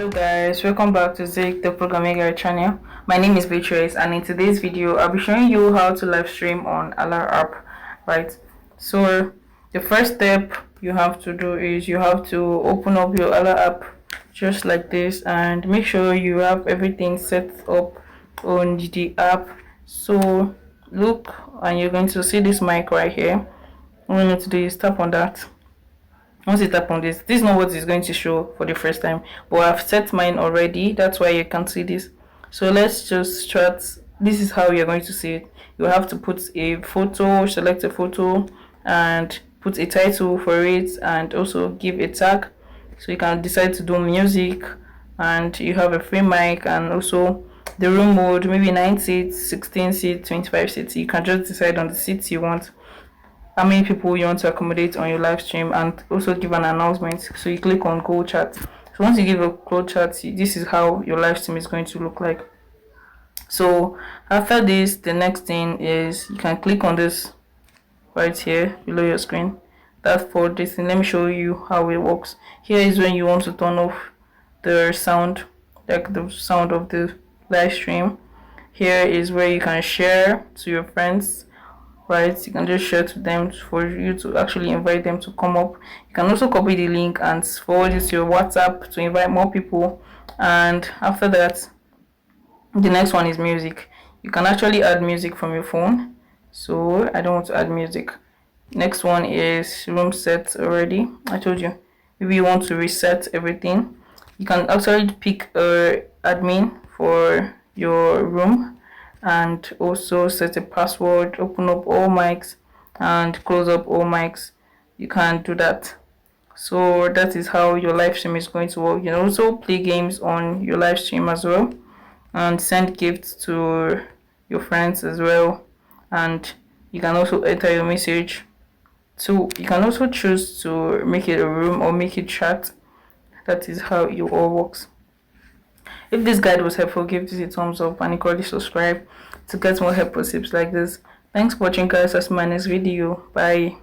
Hello guys, welcome back to Zik the Programming Guide channel. My name is Beatrice, and in today's video I'll be showing you how to live stream on Hala app. Right, so the first step you have to do is you have to open up your Hala app just like this, and make sure you have everything set up on the app. So look, and you're going to see this mic right here. All you need to do is tap on that. Once you tap on this is not what it's going to show for the first time, but I've set mine already. That's why you can see this. So let's just start. This is how you're going to see it. You have to put a photo, select a photo, and put a title for it, and also give a tag. So you can decide to do music, and you have a free mic, and also the room mode, maybe 9 seats, 16 seats, 25 seats. You can just decide on the seats you want, how many people you want to accommodate on your live stream, and also give an announcement. So you click on go chat. So once you give a go chat, this is how your live stream is going to look like. So after this, the next thing is you can click on this right here below your screen. That's for this thing. Let me show you how it works. Here is when you want to turn off the sound, like the sound of the live stream. Here is where you can share to your friends. Right, you can just share to them for you to actually invite them to come up. You can also copy the link and forward it to your WhatsApp to invite more people. And after that, the next one is music. You can actually add music from your phone. So I don't want to add music. Next one is room set already. I told you. Maybe you want to reset everything. You can actually pick a admin for your room, and also set a password, open up all mics and close up all mics. You can do that. So that is how your live stream is going to work. You can also play games on your live stream as well, and send gifts to your friends as well. And you can also enter your message. So you can also choose to make it a room or make it chat. That is how it all works. If this guide was helpful, give this a thumbs up and equally subscribe to get more helpful tips like this. Thanks for watching guys. I'll see you in my next video. Bye.